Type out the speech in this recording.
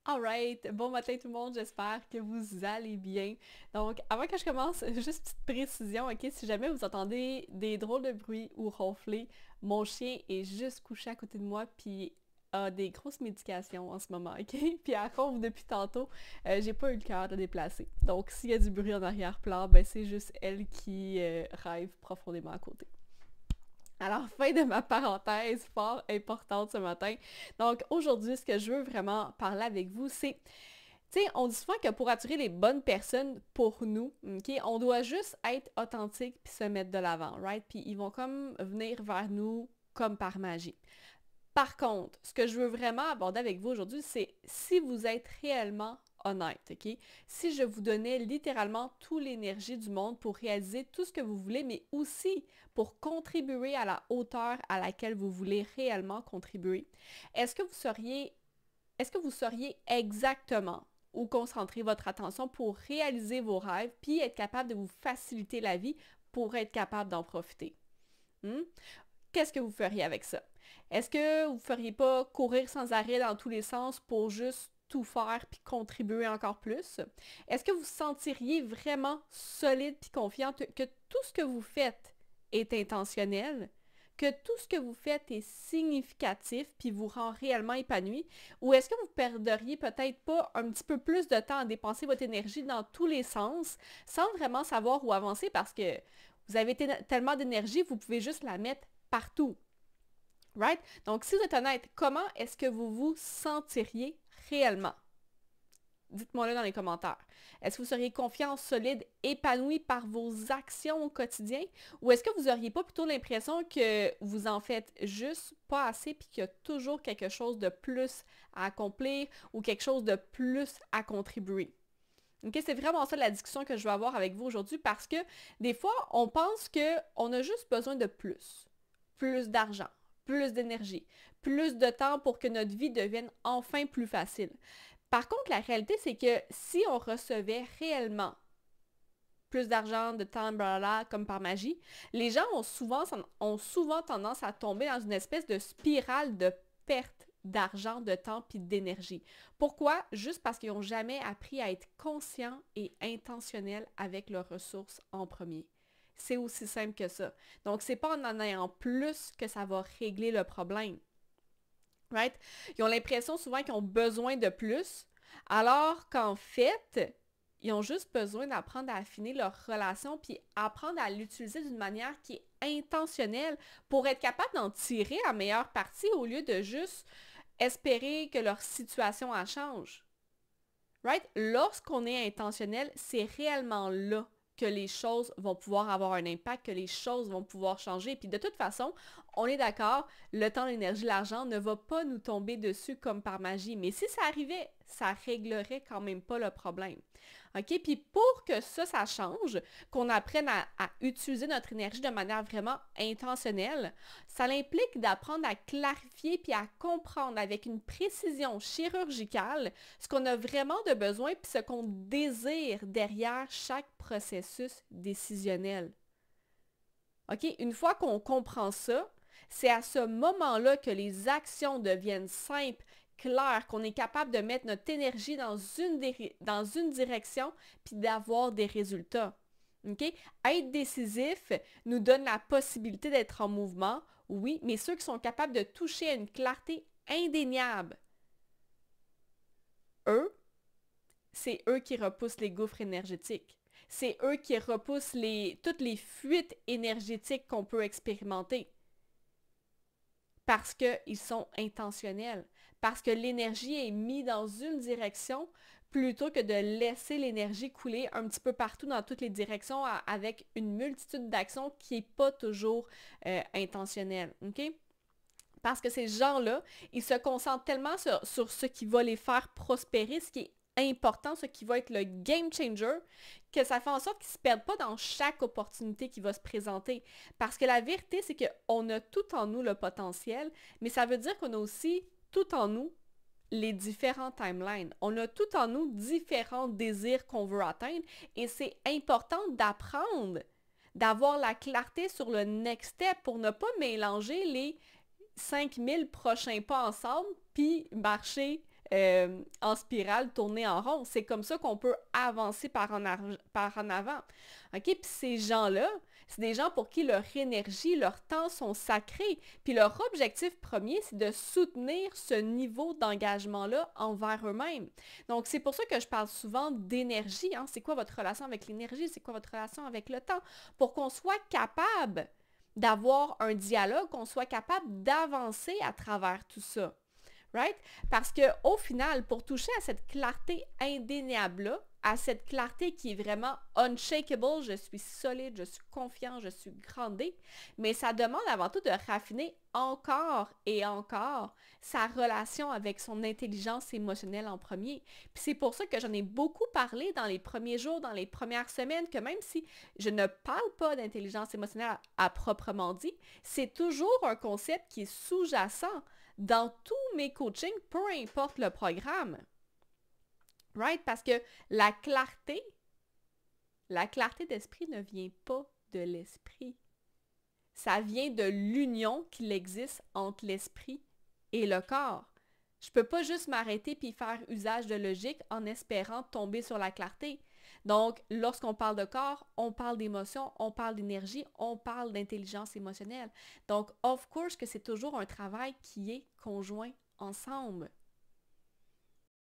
Alright, bon matin tout le monde, j'espère que vous allez bien. Donc, avant que je commence, juste petite précision, ok? Si jamais vous entendez des drôles de bruits ou ronfler, mon chien est juste couché à côté de moi, puis a des grosses médications en ce moment, ok? Puis elle ronfle depuis tantôt, j'ai pas eu le cœur de déplacer. Donc, s'il y a du bruit en arrière-plan, ben c'est juste elle qui rêve profondément à côté. Alors, fin de ma parenthèse fort importante ce matin. Donc, aujourd'hui, ce que je veux vraiment parler avec vous, c'est, tu sais, on dit souvent que pour attirer les bonnes personnes pour nous, ok, on doit juste être authentique puis se mettre de l'avant, right? Puis ils vont comme venir vers nous comme par magie. Par contre, ce que je veux vraiment aborder avec vous aujourd'hui, c'est si vous êtes réellement honnête, ok? Si je vous donnais littéralement toute l'énergie du monde pour réaliser tout ce que vous voulez, mais aussi pour contribuer à la hauteur à laquelle vous voulez réellement contribuer, est-ce que vous seriez, est-ce que vous sauriez exactement où concentrer votre attention pour réaliser vos rêves, puis être capable de vous faciliter la vie pour être capable d'en profiter? Hmm? Qu'est-ce que vous feriez avec ça? Est-ce que vous ne feriez pas courir sans arrêt dans tous les sens pour juste tout faire puis contribuer encore plus? Est-ce que vous vous sentiriez vraiment solide puis confiante que tout ce que vous faites est intentionnel? Que tout ce que vous faites est significatif puis vous rend réellement épanoui? Ou est-ce que vous perdriez peut-être pas un petit peu plus de temps à dépenser votre énergie dans tous les sens sans vraiment savoir où avancer parce que vous avez tellement d'énergie, vous pouvez juste la mettre partout. Right? Donc, si vous êtes honnête, comment est-ce que vous vous sentiriez réellement? Dites-moi-le dans les commentaires. Est-ce que vous seriez confiant, solide, épanoui par vos actions au quotidien? Ou est-ce que vous n'auriez pas plutôt l'impression que vous en faites juste pas assez puis qu'il y a toujours quelque chose de plus à accomplir ou quelque chose de plus à contribuer? Okay, c'est vraiment ça la discussion que je vais avoir avec vous aujourd'hui parce que des fois, on pense qu'on a juste besoin de plus. Plus d'argent, plus d'énergie, plus de temps pour que notre vie devienne enfin plus facile. Par contre, la réalité, c'est que si on recevait réellement plus d'argent, de temps, blablabla, comme par magie, les gens ont souvent tendance à tomber dans une espèce de spirale de perte d'argent, de temps puis d'énergie. Pourquoi? Juste parce qu'ils n'ont jamais appris à être conscients et intentionnels avec leurs ressources en premier. C'est aussi simple que ça. Donc, c'est pas en ayant plus que ça va régler le problème. Right? Ils ont l'impression souvent qu'ils ont besoin de plus, alors qu'en fait, ils ont juste besoin d'apprendre à affiner leur relation puis apprendre à l'utiliser d'une manière qui est intentionnelle pour être capable d'en tirer la meilleure partie au lieu de juste espérer que leur situation en change. Right? Lorsqu'on est intentionnel, c'est réellement là que les choses vont pouvoir avoir un impact, que les choses vont pouvoir changer. Puis de toute façon, on est d'accord, le temps, l'énergie, l'argent ne va pas nous tomber dessus comme par magie. Mais si ça arrivait, ça réglerait quand même pas le problème. OK? Puis pour que ça change, qu'on apprenne à utiliser notre énergie de manière vraiment intentionnelle, ça implique d'apprendre à clarifier puis à comprendre avec une précision chirurgicale ce qu'on a vraiment de besoin puis ce qu'on désire derrière chaque processus décisionnel. OK? Une fois qu'on comprend ça, c'est à ce moment-là que les actions deviennent simples, claires, qu'on est capable de mettre notre énergie dans une direction puis d'avoir des résultats. OK? Être décisif nous donne la possibilité d'être en mouvement, oui, mais ceux qui sont capables de toucher à une clarté indéniable, eux, c'est eux qui repoussent les gouffres énergétiques. C'est eux qui repoussent toutes les fuites énergétiques qu'on peut expérimenter. Parce qu'ils sont intentionnels. Parce que l'énergie est mise dans une direction plutôt que de laisser l'énergie couler un petit peu partout dans toutes les directions avec une multitude d'actions qui n'est pas toujours intentionnelle. OK? Parce que ces gens-là, ils se concentrent tellement sur ce qui va les faire prospérer, ce qui est important, ce qui va être le game changer, que ça fait en sorte qu'ils ne se perdent pas dans chaque opportunité qui va se présenter. Parce que la vérité, c'est qu'on a tout en nous le potentiel, mais ça veut dire qu'on a aussi tout en nous les différents timelines. On a tout en nous différents désirs qu'on veut atteindre et c'est important d'apprendre, d'avoir la clarté sur le next step pour ne pas mélanger les 5000 prochains pas ensemble puis marcher en spirale, tourner en rond. C'est comme ça qu'on peut avancer par en avant. OK? Puis ces gens-là, c'est des gens pour qui leur énergie, leur temps sont sacrés. Puis leur objectif premier, c'est de soutenir ce niveau d'engagement-là envers eux-mêmes. Donc, c'est pour ça que je parle souvent d'énergie. Hein? C'est quoi votre relation avec l'énergie? C'est quoi votre relation avec le temps? Pour qu'on soit capable d'avoir un dialogue, qu'on soit capable d'avancer à travers tout ça. Right? Parce qu'au final, pour toucher à cette clarté indéniable-là, à cette clarté qui est vraiment unshakable, je suis solide, je suis confiant, je suis grandé, mais ça demande avant tout de raffiner encore et encore sa relation avec son intelligence émotionnelle en premier. Puis c'est pour ça que j'en ai beaucoup parlé dans les premiers jours, dans les premières semaines, que même si je ne parle pas d'intelligence émotionnelle à proprement dit, c'est toujours un concept qui est sous-jacent dans tous mes coachings, peu importe le programme. Right? Parce que la clarté d'esprit ne vient pas de l'esprit. Ça vient de l'union qu'il existe entre l'esprit et le corps. Je ne peux pas juste m'arrêter puis faire usage de logique en espérant tomber sur la clarté. Donc, lorsqu'on parle de corps, on parle d'émotion, on parle d'énergie, on parle d'intelligence émotionnelle. Donc, of course que c'est toujours un travail qui est conjoint ensemble.